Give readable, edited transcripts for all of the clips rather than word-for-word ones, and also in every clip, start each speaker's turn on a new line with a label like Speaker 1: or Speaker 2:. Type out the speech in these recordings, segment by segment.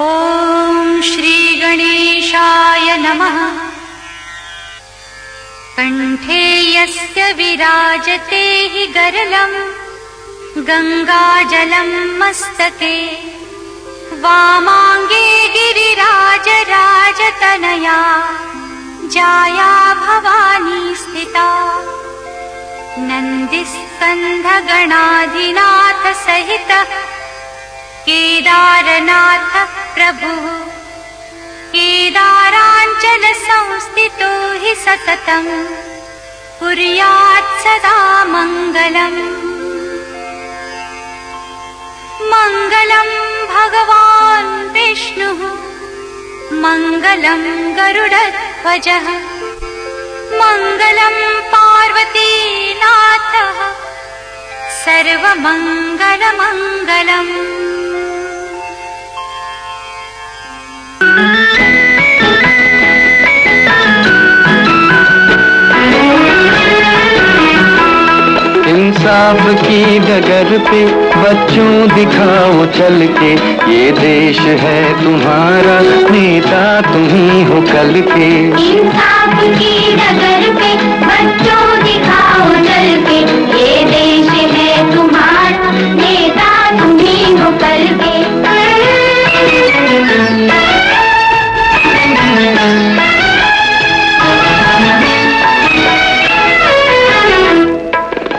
Speaker 1: ॐ श्री गणेशाय नमः। कंठे यस्य विराजते हि गरलं गंगाजलं मस्तके वामांगे गिरिराजराजतनया जाया भवानी स्थिता नन्दिस्कन्धगणाधिनाथ सहितः केदारनाथ प्रभु केदाराञ्चल संस्थितो हि सततं कुर्यात् सदा मङ्गलम्। मङ्गलं भगवान् विष्णुः मङ्गलं गरुडध्वजः मङ्गलं पार्वतीनाथः सर्वमङ्गलमङ्गलम्।
Speaker 2: इंसाफ की डगर पे बच्चों दिखाओ चल के, ये देश है तुम्हारा नेता तुम ही हो कल के।
Speaker 3: इंसाफ की डगर पे बच्चों दिखाओ चल के, ये देश है तुम्हारा नेता तुम ही हो कल के।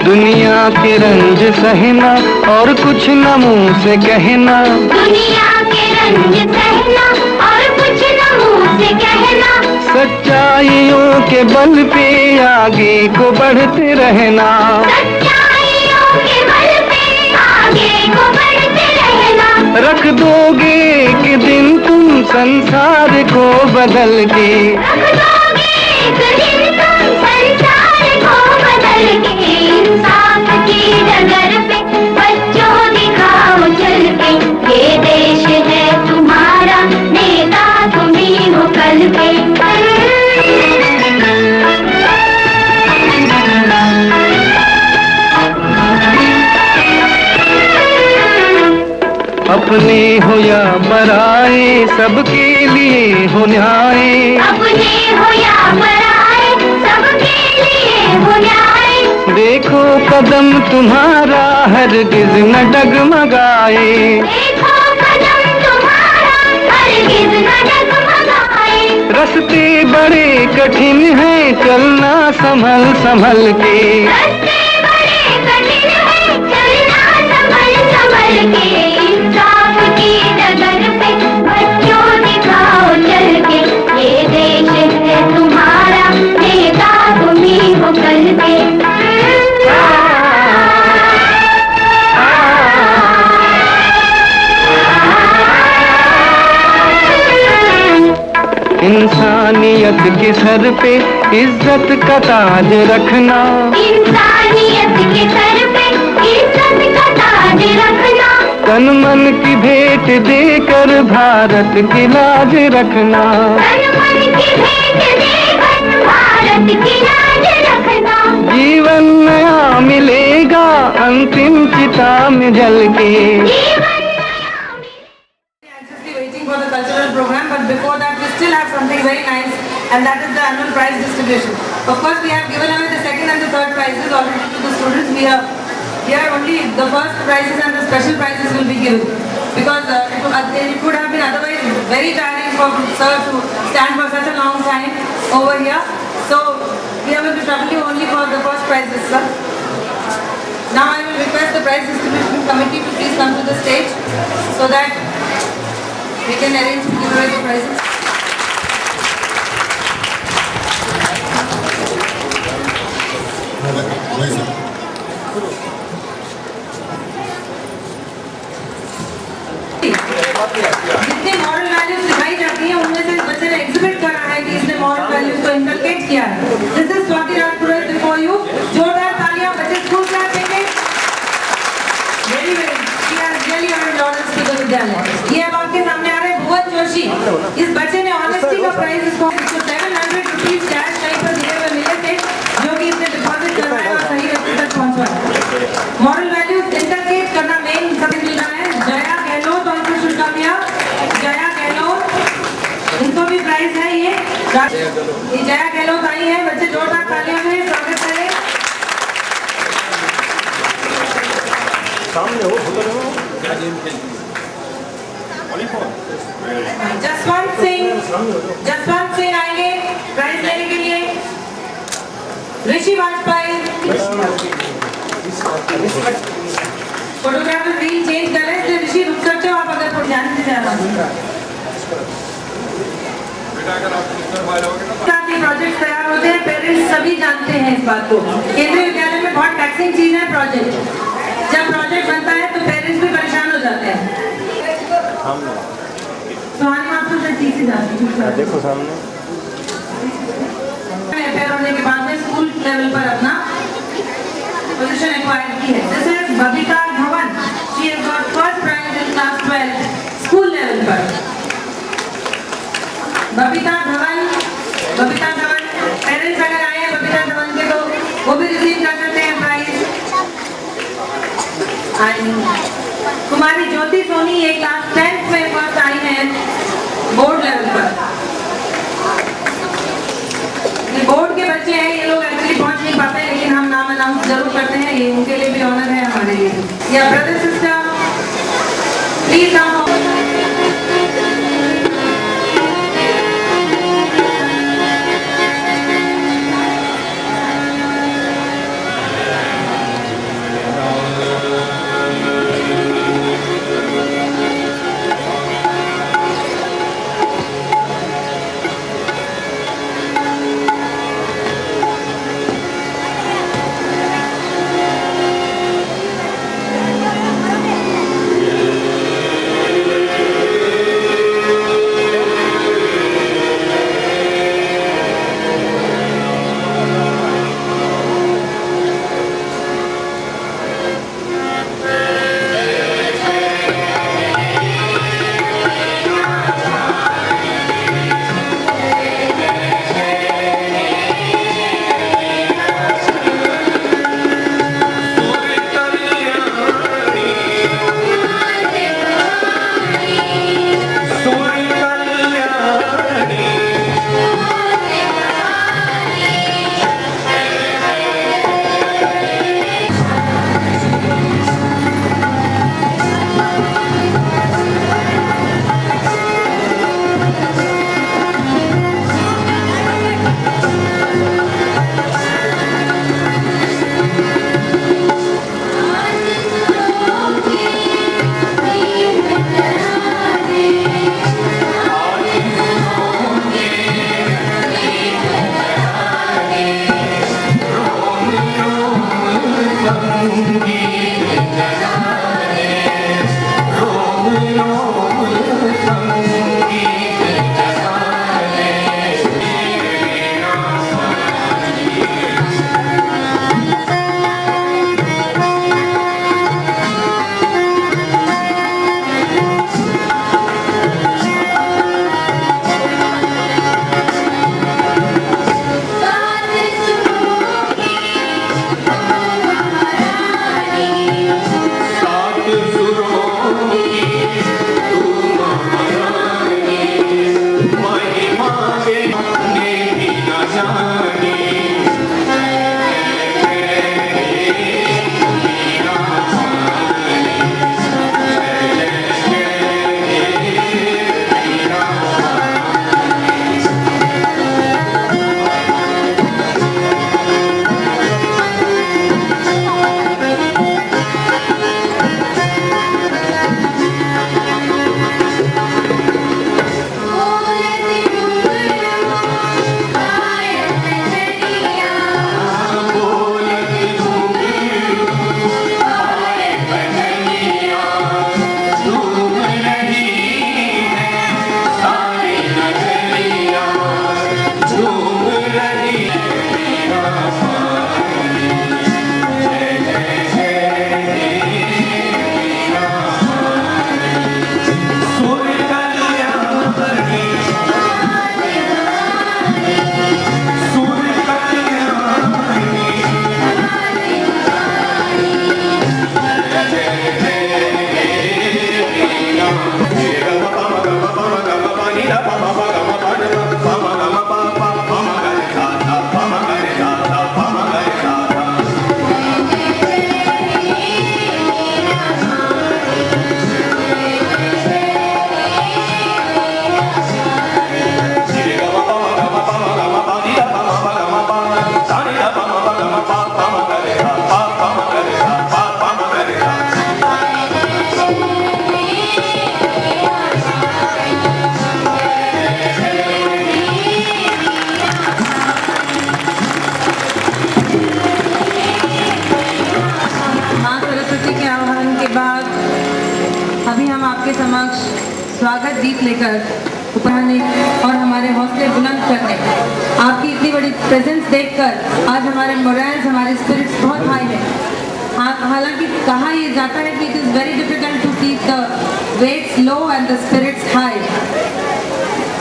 Speaker 2: दुनिया के रंज सहना और कुछ न मुंह से कहना,
Speaker 3: दुनिया के रंज सहना और कुछ न मुंह से कहना,
Speaker 2: सच्चाइयों के बल पे आगे को बढ़ते रहना,
Speaker 3: सच्चाइयों के बल पे आगे को बढ़ते रहना।
Speaker 2: रख दोगे एक दिन तुम संसार को बदल के,
Speaker 3: रख दोगे एक दिन तुम संसार को बदल के। इंसाफ की डगर पे बच्चों दिखाओ चल के, ये देश है तुम्हारा नेता तुम ही हो कल के।
Speaker 2: अपने हो या पराए सबके लिए हो न्याय,
Speaker 3: अपने हो या पराए सबके लिए हो न्याय।
Speaker 2: देखो कदम तुम्हारा हरगिज न डगमगाए,
Speaker 3: देखो कदम तुम्हारा हरगिज न डगमगाए।
Speaker 2: रास्ते बड़े कठिन हैं चलना संभल संभल के,
Speaker 3: रास्ते बड़े कठिन हैं चलना संभल संभल के। इंसाफ की डगर पे बच्चों दिखाओ चल के, ये देश है तुम्हारा नेता तुम ही हो कल के।
Speaker 2: इंसानियत के सर पे इज्जत का ताज रखना,
Speaker 3: इंसानियत के सर पे इज्जत का ताज रखना,
Speaker 2: तन मन की भेंट देकर भारत की लाज रखना,
Speaker 3: तन मन की भेंट देकर भारत की लाज रखना।
Speaker 2: जीवन नया मिलेगा अंतिम चिता में जल के।
Speaker 4: Waiting for the cultural program, but before that we still have something very nice, and that is the annual prize distribution. Of course, we have given away the second and the third prizes already to the students. Here only the first prizes and the special prizes will be given, because it would have been otherwise very tiring for sir to stand for such a long time over here. So we are going to trouble you only for the first prizes, sir. Now I will request the prize distribution committee to please come to the stage so that we can arrange to give away the prizes. जितने moral values सिखाई जाती हैं उनमें से इस बच्चे ने exhibit करा है कि इसने मॉरल वैल्यूज को इनकलकेट किया है। This is Swati Raj Purohit before you. जोरदार तालियां बच्चे स्कूल क्लास देंगे। Very very she has really earned honours to the vidyalaya. ये अब आपके सामने आ रहे हैं भुवन जोशी। इस बच्चे ने ऑनेस्टी का प्राइज इसको 700 रुपीज कैश कहीं पर दिए हुए मिले थे, जो कि इसने डिपॉजिट करवाया और सही व्यक्ति तक पहुंचवाया। मॉरल वैल्यूज इनकलकेट करना मेन सबसे मिल रहा है। जया गहलोत और शुभकामनाएं। जया ये जया गहलोत आई है, बच्चे जोरदार तालियों में स्वागत करें।
Speaker 5: सामने हो
Speaker 4: जसवंत सिंह आएंगे प्राइज लेने के लिए। ऋषि वाजपेयी फोटोग्राफर रील चेंज कर रहे हैं, तो ऋषि रुक सकते हो आप अगर कोई ध्यान से जाना। प्रोजेक्ट तैयार होते हैं, पेरेंट्स सभी जानते हैं इस बात को। केंद्रीय विद्यालय में बहुत टैक्सिंग चीज है प्रोजेक्ट। जब प्रोजेक्ट बनता है तो पेरेंट्स भी परेशान हो जाते हैं। सुहानी आपको ठीक से जाती है,
Speaker 5: देखो सामने
Speaker 4: अफेयर होने के बाद में स्कूल लेवल पर अपना पोजीशन एक्वायर की है। This is Babita Dhawan, she has got first prize in class 12 school level पर। बबीता धवन पेरेंट्स अगर आए हैं बबीता धवन के तो वो भी रिसीव कर सकते हैं प्राइज। कुमारी ज्योति सोनी ये क्लास 10th में फर्स्ट आई है बोर्ड लेवल पर। ये बोर्ड के बच्चे हैं, ये लोग एक्चुअली पहुंच नहीं पाते, लेकिन हम नाम अनाउंस जरूर करते हैं, ये उनके लिए भी ऑनर है हमारे लिए। या ब्रदर सिस्टर प्लीज कम।
Speaker 5: सात सुरों की तू महारानी।
Speaker 4: स्वागत गीत लेकर उपहाने और हमारे हौसले बुलंद करने। आपकी इतनी बड़ी प्रेजेंस देखकर आज हमारे मोरल्स, हमारे स्पिरिट्स बहुत हाई है। हालांकि कहा यह जाता है कि it is very difficult to keep the weights low and the spirits high,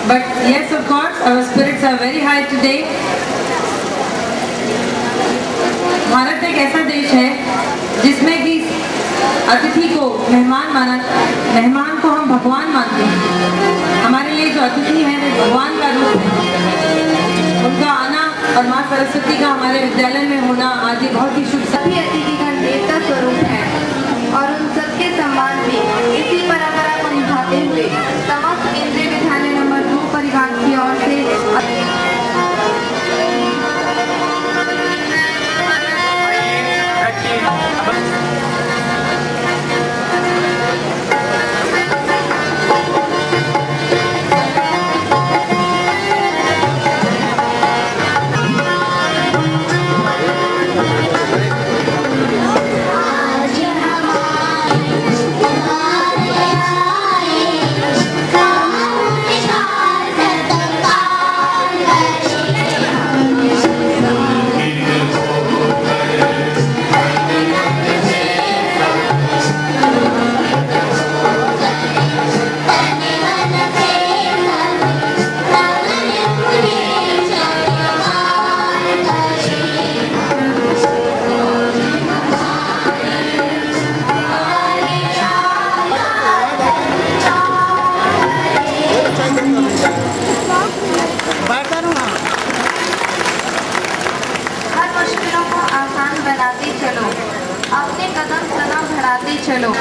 Speaker 4: but yes of course our spirits are very high today. Bharat एक ऐसा देश है जिसमें कि अतिथि को मेहमान को हम भगवान मानते हैं। हमारे लिए जो अतिथि है वो भगवान का रूप है। उनका आना और माँ सरस्वती का हमारे विद्यालय में होना आदि बहुत ही शुभ।
Speaker 5: सभी अतिथि का देवता स्वरूप है और उन सबके सम्मान में इसी परंपरा को निभाते हुए समस्त केंद्रीय विद्यालय नंबर 2 परिवार की ओर से अपने कदम बढ़ाते चलो।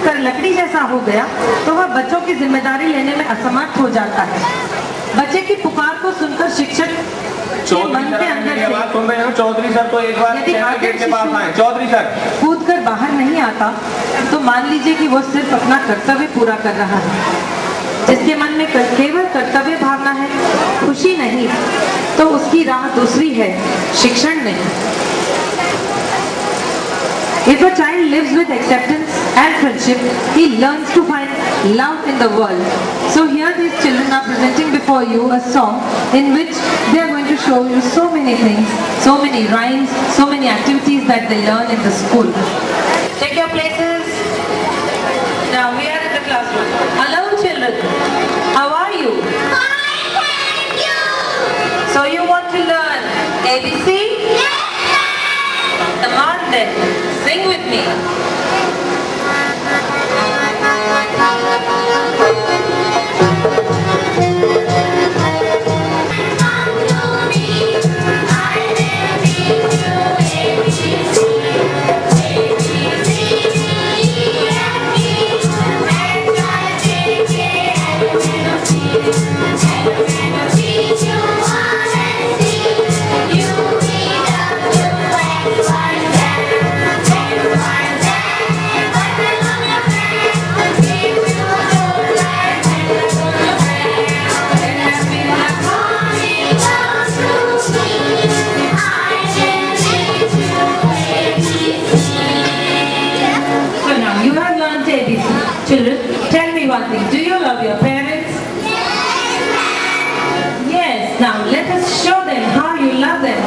Speaker 4: कर लकड़ी जैसा हो गया तो वह बच्चों की जिम्मेदारी लेने में असमर्थ हो जाता है। बच्चे की पुकार को सुनकर शिक्षक के मन के अंदर से
Speaker 6: सुन रहे हो चौधरी सर, तो एक बार
Speaker 4: यदि
Speaker 6: गेट के पास आए। चौधरी सर
Speaker 4: कूद कर बाहर नहीं आता तो मान लीजिए कि वो सिर्फ अपना कर्तव्य पूरा कर रहा है। जिसके मन में केवल कर्तव्य भावना है, खुशी नहीं, तो उसकी राह दूसरी है, शिक्षण नहीं। If a child lives with acceptance and friendship, he learns to find love in the world. So here these children are presenting before you a song in which they are going to show you so many things, so many rhymes, so many activities that they learn in the school. Take your places. Now we are in the classroom. Hello children, how are you?
Speaker 3: Fine, thank you.
Speaker 4: So you want to learn ABC? Come on then, sing with me. Children, tell me one thing. Do you love your parents? Yes. Now let us show them how you love them.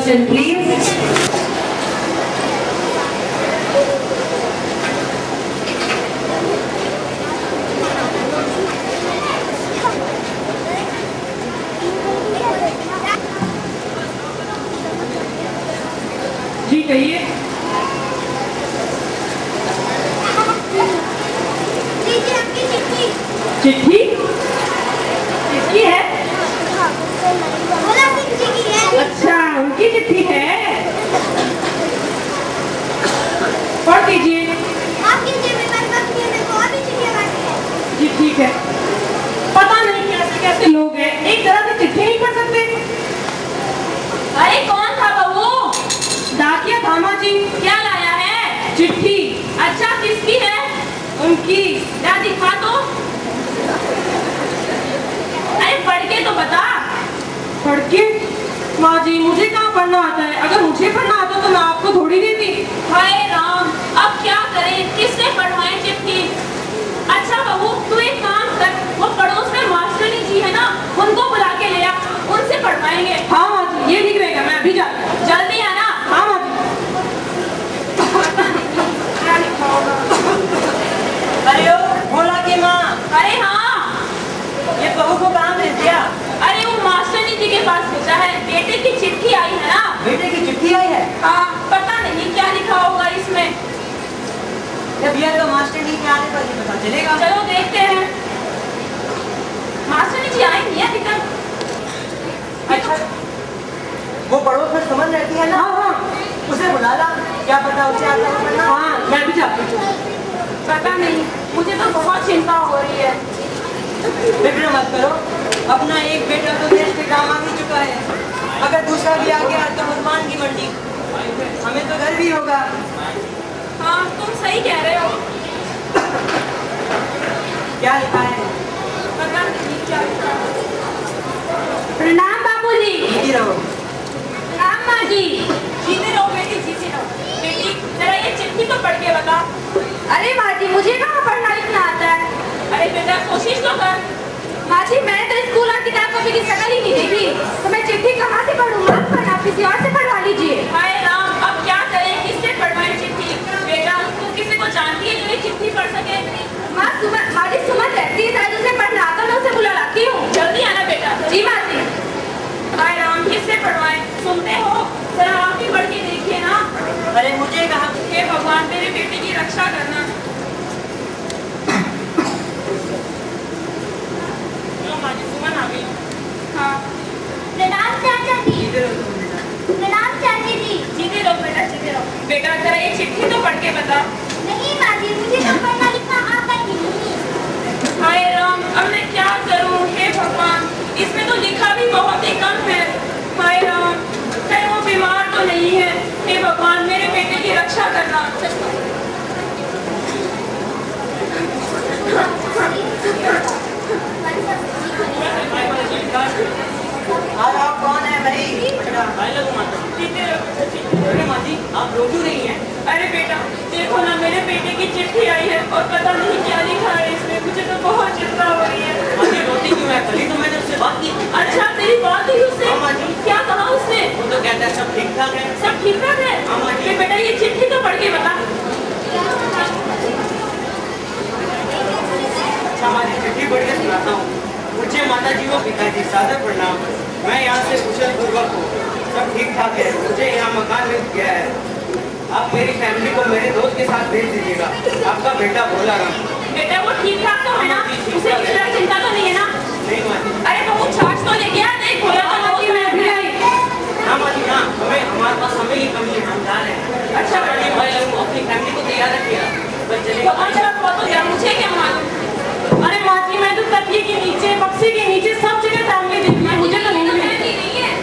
Speaker 4: question, please. जी कहिए। चिट्ठी किसकी है? अच्छा, उनकी चिट्ठी है। पढ़ दीजिए। जी ठीक है। पता नहीं कैसे कैसे लोग हैं, एक तरह से चिट्ठी नहीं पढ़ सकते।
Speaker 7: अरे कौन था बहू?
Speaker 4: डाकिया थामा जी।
Speaker 7: क्या लाया है?
Speaker 4: चिट्ठी।
Speaker 7: अच्छा, किसकी है?
Speaker 4: उनकी।
Speaker 7: क्या दिखा तो? अरे पढ़ के तो बता।
Speaker 4: पढ़ के? माँ जी मुझे कहाँ पढ़ना आता है, अगर मुझे पढ़ना आता तो मैं आपको थोड़ी देती।
Speaker 7: हाय राम, अब क्या करें, किससे पढ़वाएं चिट्ठी? अच्छा बहू, तू एक काम कर, वो पड़ोस में मास्टरनी जी है ना, उनको बुला के ले आ, उनसे पढ़वाएंगे।
Speaker 4: हाँ माँ जी, ये ठीक रहेगा, मैं अभी जाती हूँ।
Speaker 7: जल्दी आना।
Speaker 4: हाँ माँ जी। क्या लिखा होगा?
Speaker 8: अरे ओ भोला की माँ,
Speaker 7: अरे हाँ,
Speaker 8: ये बहू को कहाँ भेज दिया?
Speaker 7: अरे वो मास्टरनी जी के पास भेजा है, बेटे की चिट्ठी आई है ना।
Speaker 8: बेटे की चिट्ठी आई है?
Speaker 7: हाँ, पता नहीं क्या लिखा होगा इसमें।
Speaker 8: जब यह तो मास्टर नहीं के आने पर ही पता चलेगा।
Speaker 7: चलो देखते हैं। मास्टरनी जी आई नहीं अभी तक।
Speaker 8: अच्छा, वो पड़ोस में समझ रहती है ना?
Speaker 4: हाँ हाँ।
Speaker 8: उसे बुला ला, क्या पता उसे आता हो पढ़ना।
Speaker 4: हाँ, मैं भी जाती हूँ।
Speaker 7: पता नहीं, मुझे तो बहुत चिंता हो रही है।
Speaker 8: फिक्र मत करो, अपना एक बेटा तो देश के काम आ ही चुका है, अगर दूसरा भी आ गया तो मुसलमान की मंडी, हमें तो घर भी होगा।
Speaker 7: हाँ, तुम सही कह रहे हो।
Speaker 8: क्या लिखा है?
Speaker 7: पता नहीं क्या लिखा है।
Speaker 5: प्रणाम बाबूजी।
Speaker 8: जीती रहो।
Speaker 5: प्रणाम माँ जी।
Speaker 7: जीते रहो बेटी, जीते रहो। बेटी जरा ये चिट्ठी तो पढ़ के बता।
Speaker 5: अरे माँ जी, मुझे कहाँ पढ़ना लिखना आता है?
Speaker 7: अरे बेटा कोशिश तो कर।
Speaker 5: माँ जी, मैंने तो स्कूल और किताब कॉपी की शक्ल ही नहीं देखी, तो मैं चिट्ठी कहाँ से पढ़ूंगा? आप किसी और से पढ़वा लीजिए।
Speaker 7: हाय राम, अब क्या करें, किससे पढ़वाएं चिट्ठी? बेटा तू किसी को जानती है जो ये चिट्ठी पढ़ सके?
Speaker 5: माँ जी सुमन रहती है, शायद उसे पढ़ना आता, मैं उसे बुला लाती हूँ।
Speaker 7: जल्दी आना बेटा।
Speaker 5: जी माँ जी।
Speaker 7: हाय राम, किससे पढ़वाएं? सुनते हो, जरा आप ही पढ़ के देखिए ना।
Speaker 8: अरे मुझे कहा।
Speaker 7: हे भगवान, मेरे बेटे की रक्षा करना। सुमन आ गई। हाँ,
Speaker 3: प्रणाम चाचा जी।
Speaker 8: जीते रहो तुम बेटा।
Speaker 3: प्रणाम चाची जी।
Speaker 7: जीते रहो बेटा, जीते रहो। बेटा जरा ये चिट्ठी तो पढ़ के बता।
Speaker 3: नहीं माँ जी, मुझे तो पढ़ना लिखना आता ही नहीं।
Speaker 7: हाय राम, अब मैं क्या करूं? हे भगवान, इसमें तो लिखा भी बहुत ही कम है। हाय राम, कहीं वो बीमार तो नहीं है? हे भगवान, मेरे बेटे की रक्षा करना।
Speaker 8: आज आप कौन है भाई?
Speaker 7: जीते रहो।
Speaker 8: माँ जी, आप रो क्यों रही हैं?
Speaker 7: अरे बेटा देखो ना, मेरे बेटे की चिट्ठी आई है और पता नहीं क्या लिखा है इसमें, मुझे तो बहुत चिंता हो रही है।
Speaker 8: माँ जी रोती क्यों है? कल ही तो मैंने उससे बात की।
Speaker 7: अच्छा, तेरी बात हुई उससे?
Speaker 8: हाँ माँ जी।
Speaker 7: क्या कहा उसने?
Speaker 8: वो तो कहता है सब ठीक ठाक है।
Speaker 7: सब ठीक ठाक है?
Speaker 8: हाँ माँ जी।
Speaker 7: फिर बेटा ये चिट्ठी तो पढ़ के बता।
Speaker 8: अच्छा माँ जी, चिट्ठी पढ़ के सुनाता हूँ। मुझे माता जी को पिताजी सादर प्रणाम। मैं यहाँ से कुशल पूर्वक हूँ, सब ठीक ठाक है। मुझे यहाँ मकान मिल गया है। आप मेरी फैमिली को मेरे दोस्त के साथ भेज दीजिएगा। आपका बेटा भोला राम।
Speaker 7: बेटा वो ठीक ठाक तो है ना? उसे किसी तरह चिंता तो नहीं है ना?
Speaker 8: नहीं माँ जी।
Speaker 7: अरे बहू छाछ तो लेके आ, देख भोला तो नहीं, मैं भी आई।
Speaker 8: हाँ माँ जी, हाँ, हमारे पास समय की कमी है, हम जा रहे हैं। अच्छा बड़े भाई, अपनी फैमिली को तैयार रखिएगा, बस
Speaker 7: तो
Speaker 8: चलिए।
Speaker 7: अच्छा तो क्या, मुझे क्या मालूम?
Speaker 4: अरे माँ जी, मैं तो तकिए के नीचे, बक्से के नीचे सब जगह फैमिली दिखी है, मुझे तो नहीं मिली।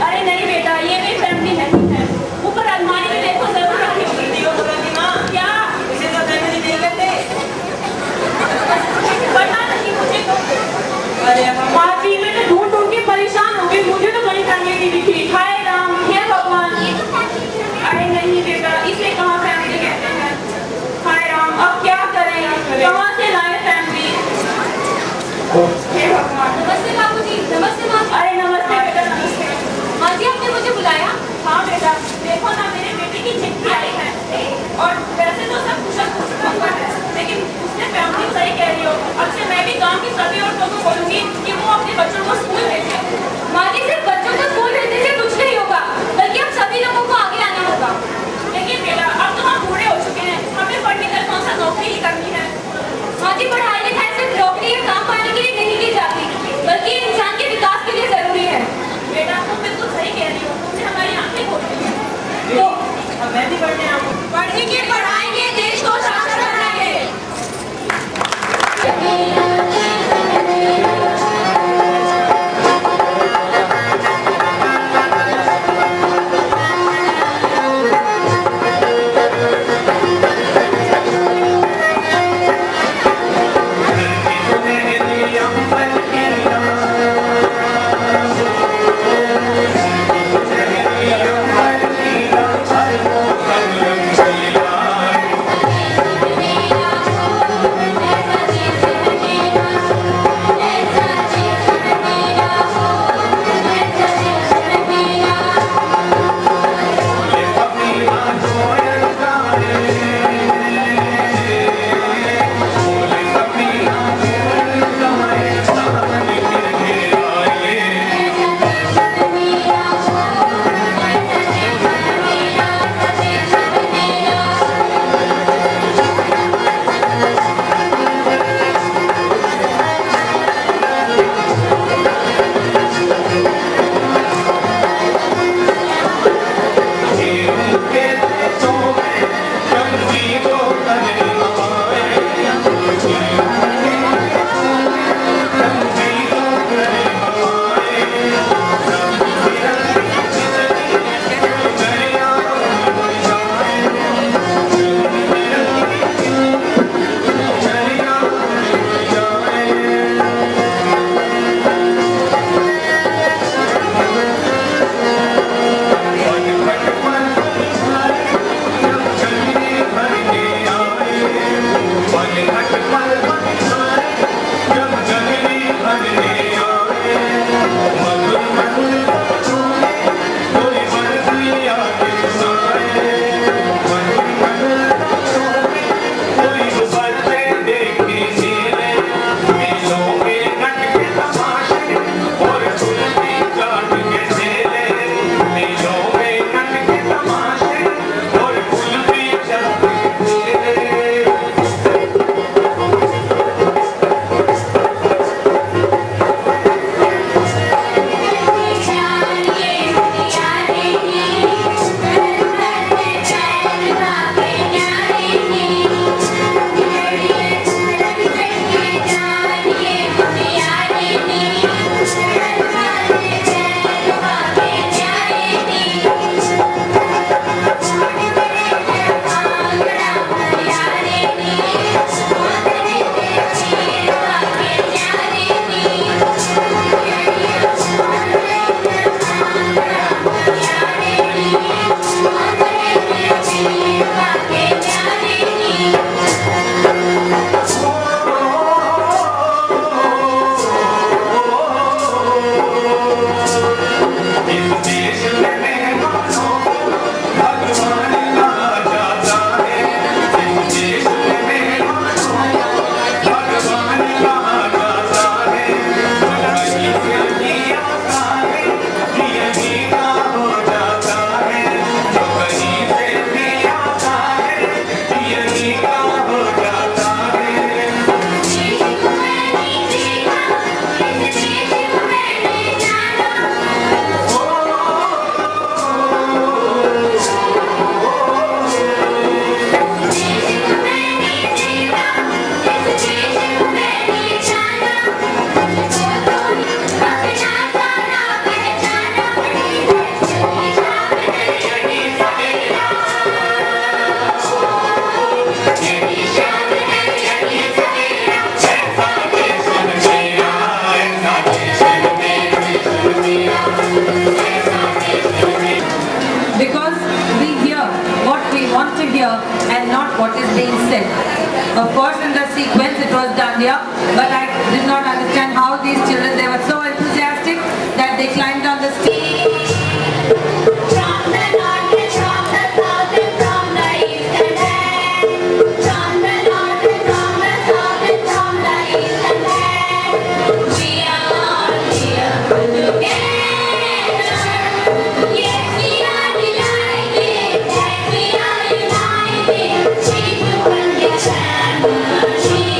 Speaker 7: अरे नहीं बेटा, ये भी फैमिली नहीं है। ऊपर अलमारी में देखो, जरूर रखी होगी।
Speaker 8: दियो बोला कि माँ,
Speaker 7: क्या?
Speaker 8: इसे तो फैमिली नहीं कहते।
Speaker 7: पता नहीं मुझे तो।
Speaker 8: अरे
Speaker 4: माँ जी, मैं तो ढूंढ ढूंढ के परेशान हो गई, मुझे तो कहीं फैमिली नहीं दिखी।
Speaker 7: हाय राम, हे भगवान।
Speaker 3: ये तो फैमिली है।
Speaker 7: अरे नहीं बेटा, इसे कहाँ फैमिली कहते हैं? हाय राम, अब क्या करें? कहाँ से लाए फैमिली? हे भगवान।
Speaker 5: नमस्ते बाबूजी। नमस्ते माँ जी।
Speaker 7: अरे नमस्ते बेटा, नमस्ते।
Speaker 5: माँ जी, आपने मुझे बुलाया?
Speaker 7: हाँ बेटा, बिल्कुल सही कह रही हो, तुमने हमारी आंखें खोल दी हैं। तो
Speaker 8: अब मैं भी पढ़ने आऊँ।
Speaker 7: पढ़ेंगे, पढ़ाएंगे, देश को शासन बनाएंगे।
Speaker 4: and not what is being said. Of course, in the sequence it was Dandiya, but I did not understand how these children, they were so enthusiastic that they climbed on the stage.
Speaker 3: From the north and from the south and from the east and west. From the north and from the south and from the east and west. We are all here together. Yes, we are delighted that we are united. We do understand the dream.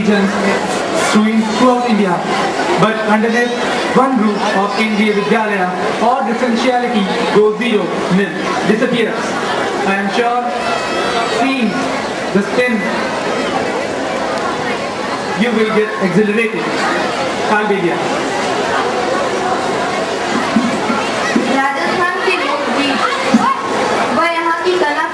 Speaker 9: regions throughout India. But underneath one roof of Kendriya Vidyalaya, all differentiality goes zero, nil, disappears. I am sure seeing the spin, you will get exhilarated. Kalbelia.
Speaker 5: Rajasthan के लोकगीत व यहाँ की कला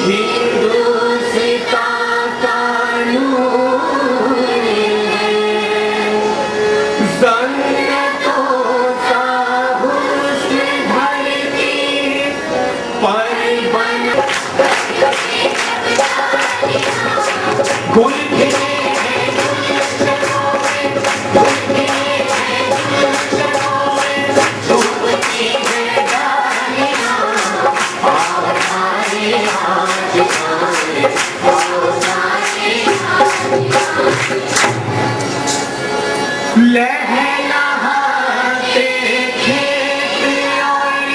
Speaker 2: हिंदू
Speaker 10: लहलहाते खेत और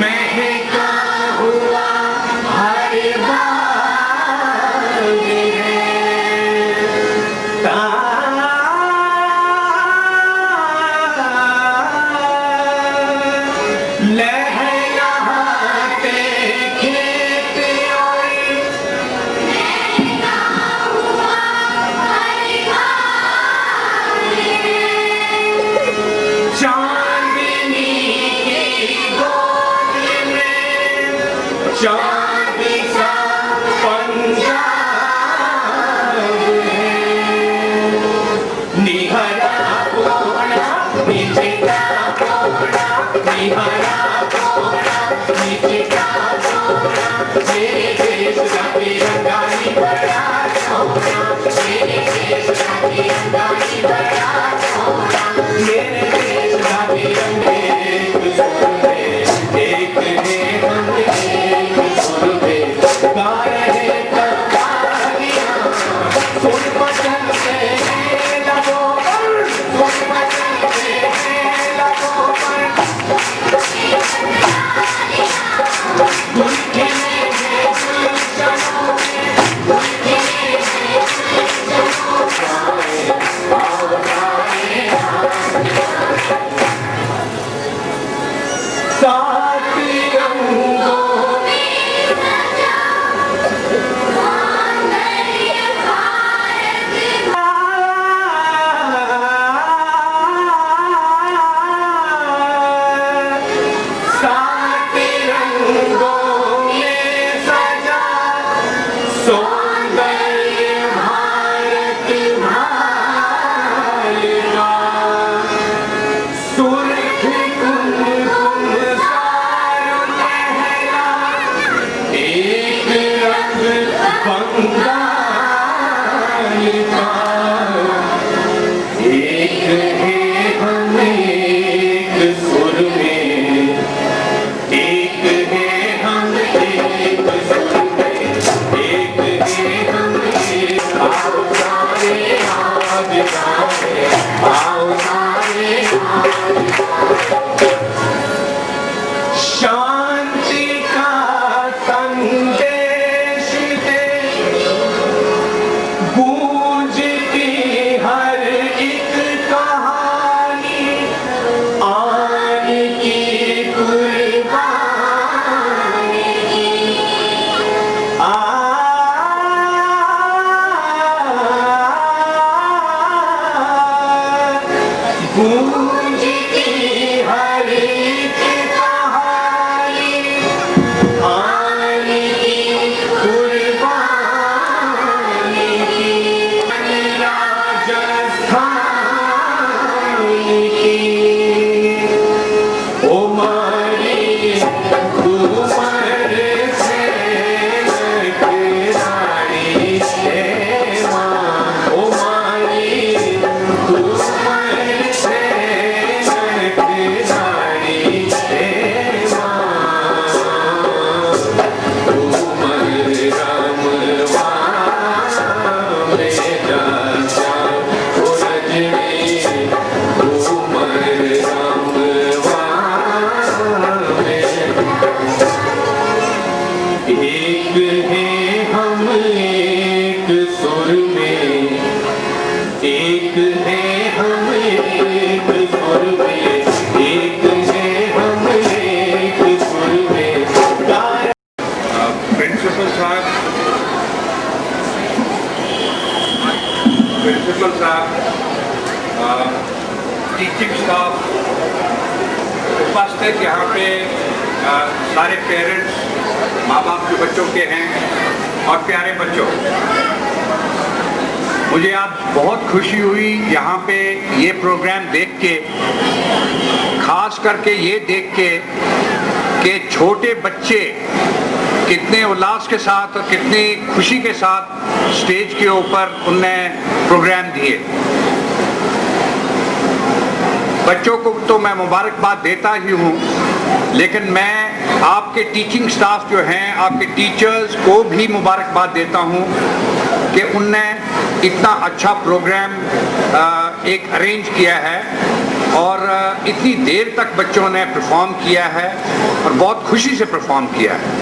Speaker 10: महका हुआ हर बाग है। लहलहाते खेत और चांदनी की गोद में चांद सा पंजाब है। निहरा कोना नीचे का कोना, निहरा कोना नीचे का कोना, मेरे देश का तिरंगा ही बड़ा सोना, मेरे देश का तिरंगा ही बड़ा सोना, मेरे देश का तिरंगे एक सुर में, एक है हम एक सुर में, गा रहे कव्वालियाँ, सुर बजते हैं लबों पर, सुर बजते हैं लबों पर, गुल खिले हैं गुलशनों में, गुल खिले हैं गुलशनों में, आओ गाए सात रंगों में सात रंगों में सजा सौंदर्य भारत मालिका, सुर्ख कुमकुम सार लहरा, एक रंग बंगाल का, एक है हम एक सुर में, एक है हम एक सुर में, एक है हम एक, आओ सारे आज गाए, आओ सारे आज गाए। शांति का संदेश दे गूंजती हर एक कहानी, आन की कुर्बानी गूंजती हर एक कहानी, आन की कुर्बानी की, राजस्थान की उमरी घूमर से किनारी से माँ, उमरी घूमर से किनारी से माँ, उमर रामवा में जा रजनी, उमर रामवा में एक है हम एक सुर में, एक है हम एक सुर में, एक है हम एक सुर में,
Speaker 6: प्रिंसिपल साहब, टीचिंग स्टाफ उपस्थित यहाँ पे सारे पेरेंट्स, माँ बाप के बच्चों के हैं और प्यारे बच्चों, मुझे आज बहुत खुशी हुई यहाँ पे ये प्रोग्राम देख के, खास करके ये देख के कि छोटे बच्चे कितने उल्लास के साथ और कितनी खुशी के साथ स्टेज के ऊपर उनने प्रोग्राम दिए। बच्चों को तो मैं मुबारकबाद देता ही हूँ, लेकिन मैं आपके टीचिंग स्टाफ जो हैं, आपके टीचर्स को भी मुबारकबाद देता हूँ कि उनने इतना अच्छा प्रोग्राम एक अरेंज किया है और इतनी देर तक बच्चों ने परफॉर्म किया है और बहुत खुशी से परफॉर्म किया है।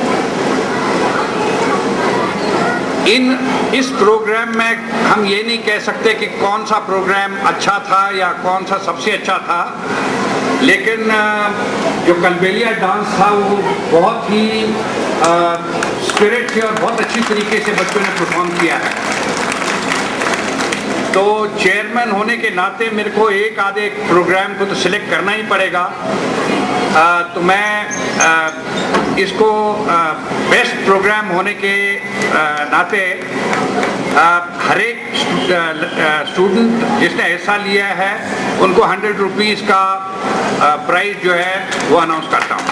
Speaker 6: इस प्रोग्राम में हम ये नहीं कह सकते कि कौन सा प्रोग्राम अच्छा था या कौन सा सबसे अच्छा था, लेकिन जो कलबेलिया डांस था वो बहुत ही स्पिरिट से और बहुत अच्छी तरीके से बच्चों ने परफॉर्म किया है। तो चेयरमैन होने के नाते मेरे को एक आधे प्रोग्राम को तो सिलेक्ट करना ही पड़ेगा। तो मैं इसको बेस्ट प्रोग्राम होने के नाते हर एक स्टूडेंट जिसने हिस्सा लिया है उनको 100 रुपीज़ का प्राइज जो है वो अनाउंस करता हूँ।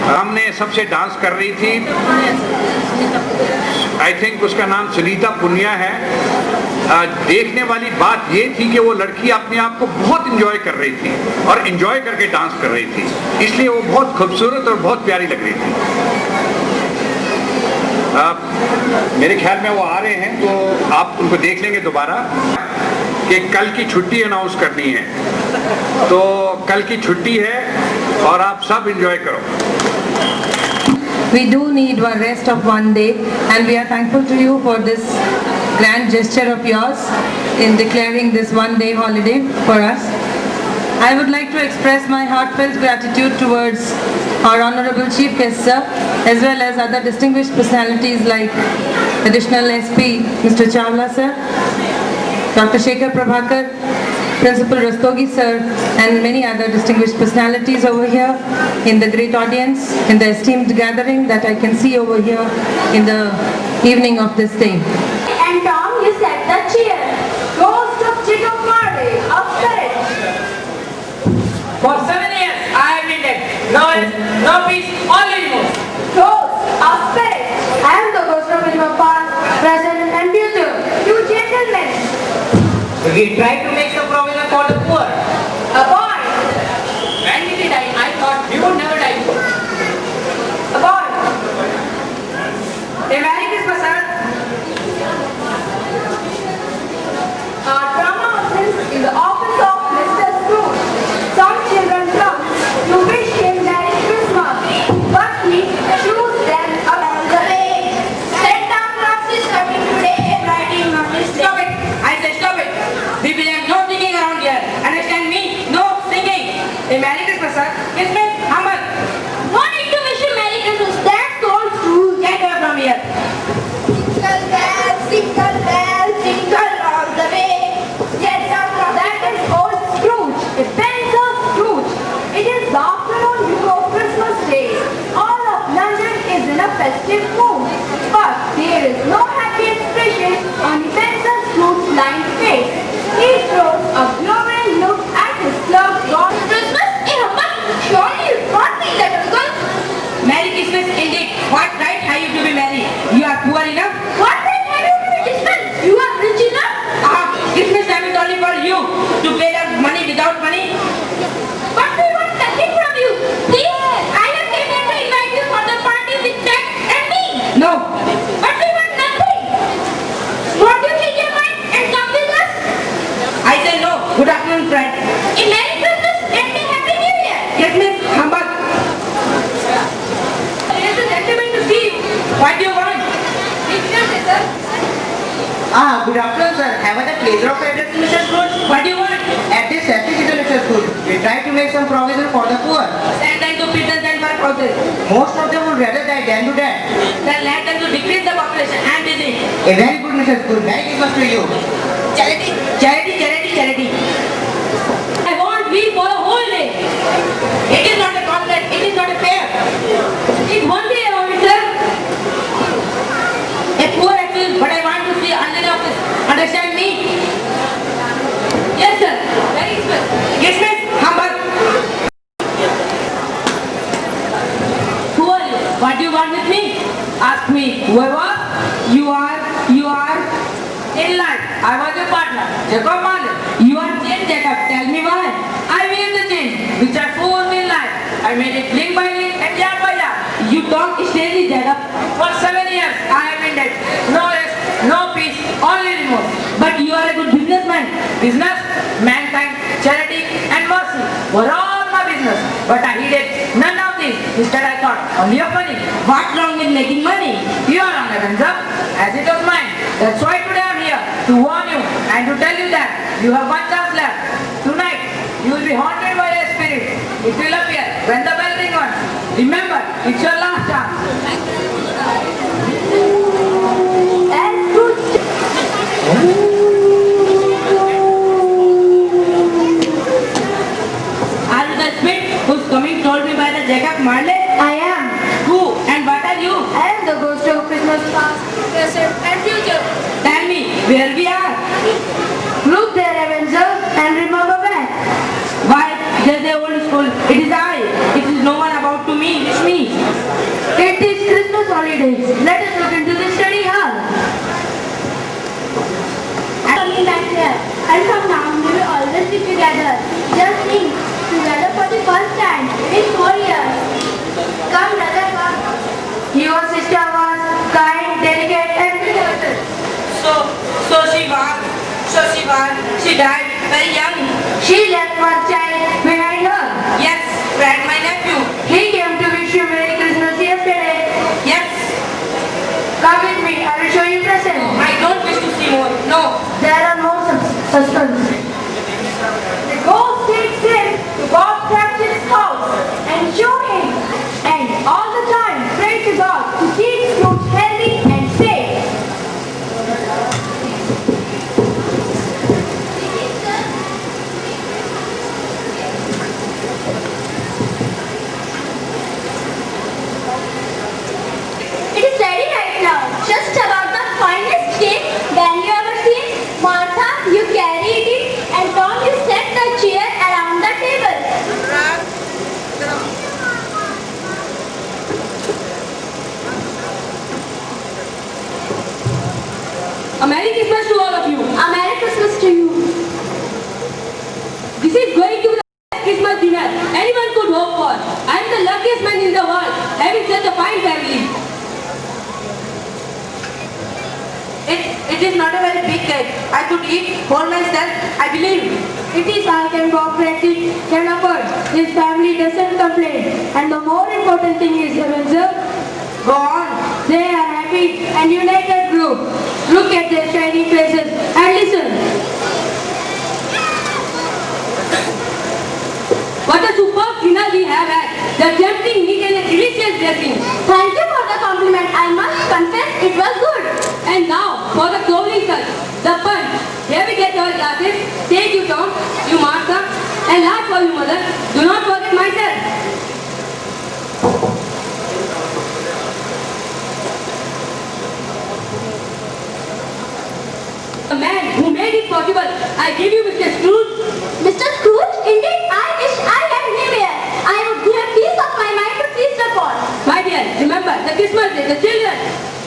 Speaker 6: हमने सबसे डांस कर रही थी, आई थिंक उसका नाम सुनीता पुनिया है। देखने वाली बात ये थी कि वो लड़की अपने आप को बहुत इंजॉय कर रही थी और इंजॉय करके डांस कर रही थी, इसलिए वो बहुत खूबसूरत और बहुत प्यारी लग रही थी। मेरे ख्याल में वो आ रहे हैं, तो आप उनको देख लेंगे दोबारा कि कल की छुट्टी अनाउंस करनी है। तो कल की छुट्टी है और आप सब इंजॉय करो।
Speaker 4: We do need one rest of one day, and we are thankful to you for this grand gesture of yours in declaring this one-day holiday for us. I would like to express my heartfelt gratitude towards our Honorable Chief Guest Sir, as well as other distinguished personalities like Additional SP Mr. Chawla Sir, Dr. Shekhar Prabhakar, Principal Rastogi Sir, and many other distinguished personalities over here in the great audience, in the esteemed gathering that I can see over here in the evening of this day.
Speaker 3: And Tom, you set the cheer. Ghost of Chico Marley, of courage.
Speaker 8: For 7 years, I have been dead. No peace, only remorse.
Speaker 3: Ghost of courage. I am the ghost of your past, present and future. You gentlemen.
Speaker 8: We try to make some provision for the poor.
Speaker 3: A boy.
Speaker 8: When did he die? I thought we would never die.
Speaker 3: A boy.
Speaker 8: A Merry Christmas, sir.
Speaker 3: Drama office in the office of Mr. Scrooge. Some children come to wish him Merry Christmas, but he chews them up on the way. Santa Claus is coming today, riding on his sleigh.
Speaker 8: Stop it! I said stop it! We belong no singing around here. Understand me? No singing. A Merry Christmas, sir. Christmas, humble.
Speaker 3: No need to wish him Merry Christmas. That's all Scrooge.
Speaker 8: Get away from here.
Speaker 3: Jingle bells, jingle all the way. Yes, that is old Scrooge. Ebenezer Scrooge. It is the afternoon before Christmas Day. All of London is in a festive mood. But there is no happy expression on Ebenezer Scrooge's lined face. He throws a glowering look at his loved God. Christmas in a month. Surely you not be that uncle.
Speaker 8: Merry Christmas indeed. What right have you to be merry? You are poor enough?
Speaker 3: What right have you to be Christmas? You are rich enough.
Speaker 8: Christmas time is only for you to pay the money without money.
Speaker 3: But we want nothing from you. Please, I have came here to invite you for the party with Jack and me.
Speaker 8: No.
Speaker 3: But we want nothing. Won't you change your mind and come with us?
Speaker 8: I say no. Good afternoon, friend.
Speaker 3: A Merry Christmas and a Happy New Year.
Speaker 8: Yes, miss. Humble.
Speaker 3: There is a gentleman to see you.
Speaker 8: What do you want?
Speaker 3: Excuse me, sir.
Speaker 8: Good afternoon, sir. Have I the pleasure of addressing Mr. Scrooge? What do you want? At this happy season, Mr. Scrooge, we try to make some provision for the poor. Send them to prison and workhouses. Most of them would rather die than do that. Then let them to decrease the population. I am busy. A very good, Mr. Scrooge. Merry Christmas to you. Charity, charity, charity, charity.
Speaker 7: I want leave for a whole day.
Speaker 8: It is not a contract. It is not a fair.
Speaker 7: It's one day, officer.
Speaker 8: A poor actually, but I want to see under the office. Understand me?
Speaker 7: Yes, sir. Very good.
Speaker 8: Christmas, humble.
Speaker 7: What do you want with me? Ask me. Whoever you are in life. I was your partner, Jacob Marley. You are changed, Jacob. Tell me why. I made the change which I formed in life. I made it link by link and yard by yard. You talk steadily, Jacob. For 7 years, I have been dead. No rest, no peace, only remorse. But you are a good businessman. Business, mankind, charity, and mercy were all my business. But I heeded none of these. Instead, I thought only of money. What's wrong with making money? You are wrong, Avenger, as it was mine. That's why today I am here to warn you and to tell you that you have one chance left. Tonight, you will be haunted by a spirit. It will appear when the bell rings once. Remember, it's your last chance. Are you the spirit who's coming told me by the Jacob Marley?
Speaker 5: I am.
Speaker 7: Who and what are you?
Speaker 5: I am the ghost of Christmas past, present and future.
Speaker 7: Tell me where we are.
Speaker 5: Look there, Avenger, and remember back.
Speaker 7: Why? There's the old school. It is I. It is no one about to me. It's me.
Speaker 5: It is Christmas holidays. Let us look into the study hall.
Speaker 3: Coming back here, and from now we will always be together. Just think, together for the first time in 4 years. Come, brother, come.
Speaker 5: Your sister was kind, delicate, and devoted.
Speaker 7: She died very young.
Speaker 5: She left one child behind her.
Speaker 7: Yes, Brad, my nephew.
Speaker 5: He came to wish you Merry Christmas yesterday.
Speaker 7: Yes,
Speaker 5: Come with me, I will show you presents.
Speaker 7: I don't wish to see more. No.
Speaker 5: There are more suspense.
Speaker 3: The ghost takes him to Bob Cratchit's house and show him. And all the time pray to God to keep Scrooge healthy and safe. It is ready right now. Just about the finest cake than you ever seen. Martha, you carried it, and Tom, you set the chair around the table.
Speaker 7: A Merry Christmas to all of you.
Speaker 3: A Merry Christmas to you.
Speaker 7: This is going to be the best Christmas dinner anyone could hope for. I am the luckiest man in the world, having such a fine family. It is not a very big cake. I could eat for myself, I believe.
Speaker 5: It is I can Bob Cratchit can afford. His family doesn't complain. And the more important thing is, Avenger,
Speaker 7: Go on.
Speaker 5: they are happy and united group. Look at their shining faces and listen.
Speaker 7: What a superb dinner we have had. The tempting meat and a delicious dressing.
Speaker 3: Thank you for the compliment. I must confess it was good.
Speaker 7: And now, for the closing touch, the punch. Here we get your glasses. Take you Tom, you Martha, and last for you mother. Do not forget myself. The man who made it possible, I give you Mr. Scrooge.
Speaker 3: Mr. Scrooge, indeed, I wish I had him here. I would give peace of my mind to feast upon.
Speaker 7: My dear, remember the Christmas day, the children.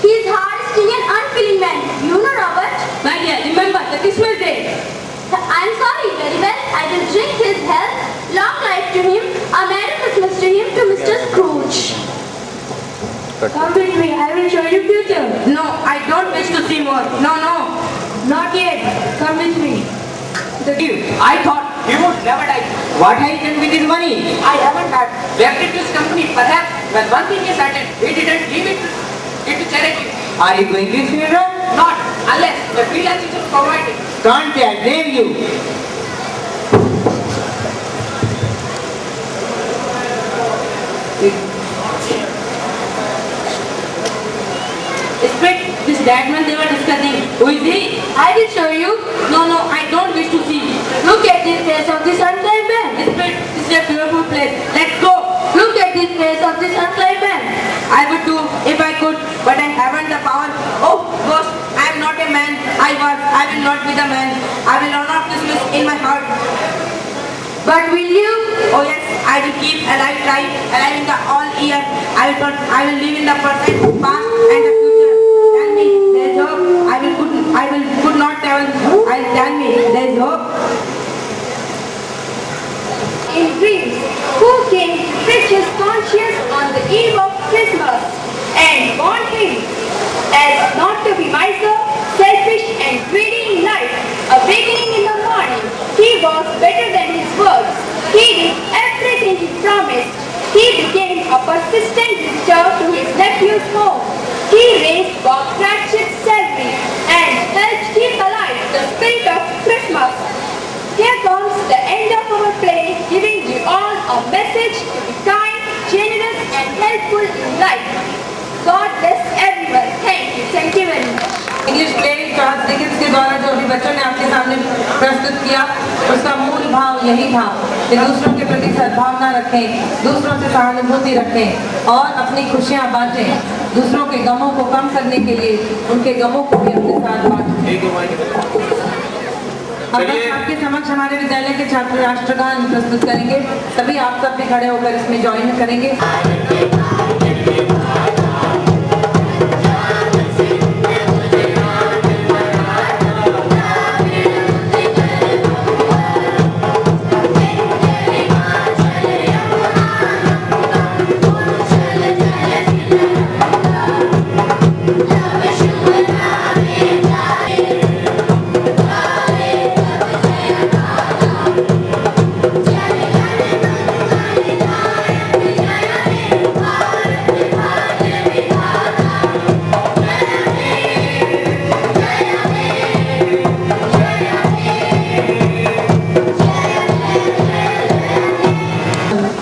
Speaker 3: He is hard-sting and unfeeling man. You know, Robert.
Speaker 7: My dear, remember the Christmas day.
Speaker 3: I'm sorry, very well. I will drink his health. Long life to him. A Merry Christmas to him, to Mr. Scrooge.
Speaker 5: Come with me, I will show you future.
Speaker 7: No, I don't wish to see more. No, no.
Speaker 5: Not yet. Come with me.
Speaker 7: I thought he would never die. What has he done with his money? I haven't had. Left it to his company. Perhaps when one thing is certain, he didn't give it to charity.
Speaker 8: Are you going to his funeral?
Speaker 7: Not unless the freelance is provided.
Speaker 8: Can't I blame you?
Speaker 7: Spirit, this dead man they were discussing. Who is he?
Speaker 5: I will show you.
Speaker 7: No, no, I don't wish to see.
Speaker 5: Look at this face of this unclaimed man.
Speaker 7: Spirit, this is a beautiful place. Let's go.
Speaker 5: Look at this face of this unclaimed man.
Speaker 7: I would do if I could, but I haven't the power. Oh, ghost, I am not a man. I will not be the man. I will honor Christmas in my heart.
Speaker 5: But will you?
Speaker 7: Oh yes, I will keep alive in the all year. I I will live in the present, past and the future. Tell me there is hope. I will could not tell. Tell me there is hope.
Speaker 5: In dreams, who came to fetch his conscience on the eve of Christmas and warned him as not to be miser, selfish and greedy in life. Awakening in the morning, he was better than his words. He did everything he promised. He became a persistent visitor to his nephew's home. He raised Bob Cratchit's salary and helped keep alive the spirit of Christmas. Here comes the end of our play, giving you all a message to be kind, generous and helpful in life. God bless everyone. Thank you very much.
Speaker 4: English play Charles Dickens के द्वारा जो अभी बच्चों ने आपके सामने प्रस्तुत किया, उसका मूल भाव यही था कि दूसरों के प्रति सद्भावना रखें, दूसरों से सहानुभूति रखें और अपनी खुशियां बांटें। दूसरों के गमों को कम करने के लिए उनके गमों को भी अपने साथ बांटें। अब आपके समक्ष हमारे विद्यालय के छात्र राष्ट्रगान प्रस्तुत करेंगे। सभी आप सब भी खड़े होकर इसमें ज्वाइन करेंगे।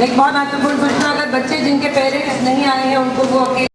Speaker 4: एक बहुत महत्वपूर्ण सूचना, अगर बच्चे जिनके पेरेंट्स नहीं आए हैं उनको वो अकेले